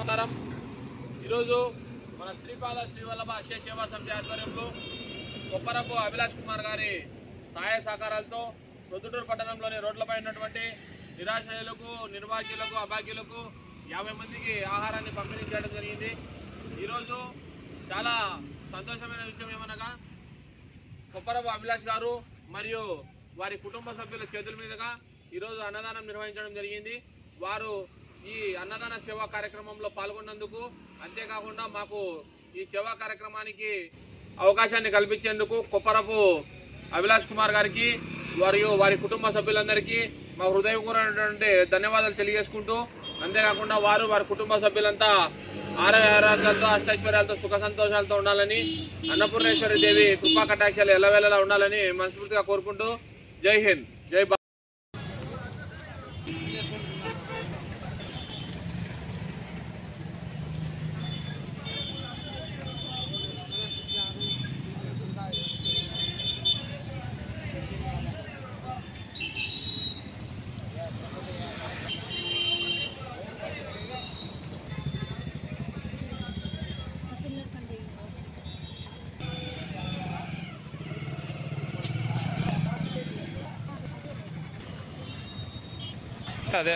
నమస్కారం. ఈరోజు మన శ్రీపాద శ్రీవల్లభ అక్షయ సేవా సమితి ఆధ్వర్యంలో కొప్పరపు అభిలాష్ కుమార్ గారి సహాయ సహకారాలతో ప్రొద్దుటూరు పట్టణంలోని రోడ్లపై ఉన్నటువంటి నిరాశ్రయులకు, నిర్వాహకులకు, అభాగ్యులకు 50 మందికి ఆహారాన్ని పంపిణీ చేయడం జరిగింది. ఈరోజు చాలా సంతోషమైన విషయం ఏమనగా కొప్పరపు అభిలాష్ గారు మరియు వారి కుటుంబ సభ్యుల చేతుల మీదుగా ఈరోజు అన్నదానం నిర్వహించడం జరిగింది. వారు ఈ అన్నదాన సేవా కార్యక్రమంలో పాల్గొన్నందుకు, అంతేకాకుండా మాకు ఈ సేవా కార్యక్రమానికి అవకాశాన్ని కల్పించేందుకు కొప్పరపు అభిలాష్ కుమార్ గారికి మరియు వారి కుటుంబ సభ్యులందరికీ మా హృదయపూర్వకమైనటువంటి ధన్యవాదాలు తెలియజేసుకుంటూ, అంతేకాకుండా వారి కుటుంబ సభ్యులంతా ఆరోగ్యాలతో, అష్టైశ్వర్యాలతో, సుఖ సంతోషాలతో ఉండాలని, అన్నపూర్ణేశ్వరి దేవి కృపా కటాక్షాలు ఎల్లవేళలా ఉండాలని మనస్ఫూర్తిగా కోరుకుంటూ జై హింద్, జై భారత్. అదే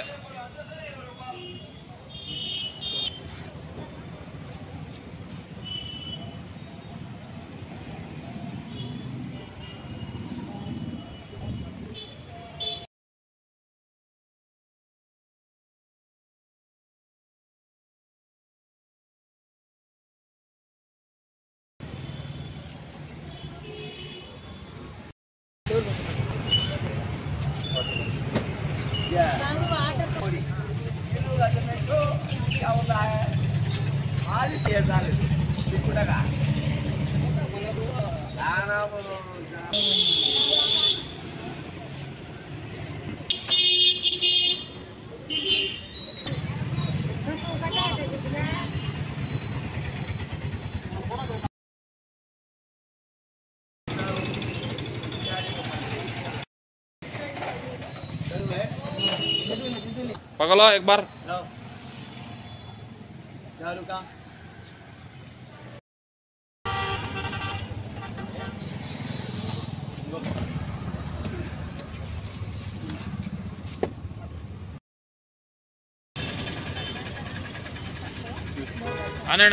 पकड़ो एक बार. आने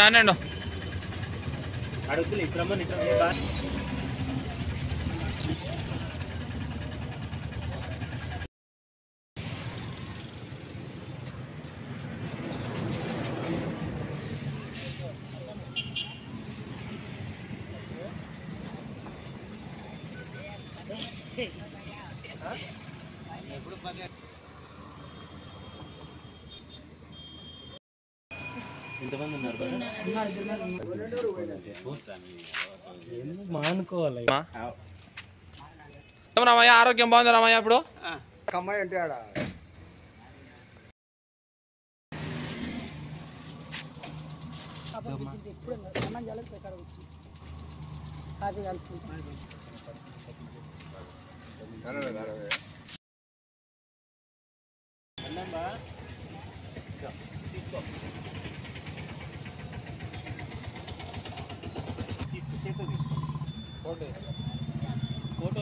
ఇంతమంది మానుకోవాలి. రామయ్య ఆరోగ్యం బాగుంది రామయ్య? ఇప్పుడు అమ్మాయి అంటే ఆడ ఫోటో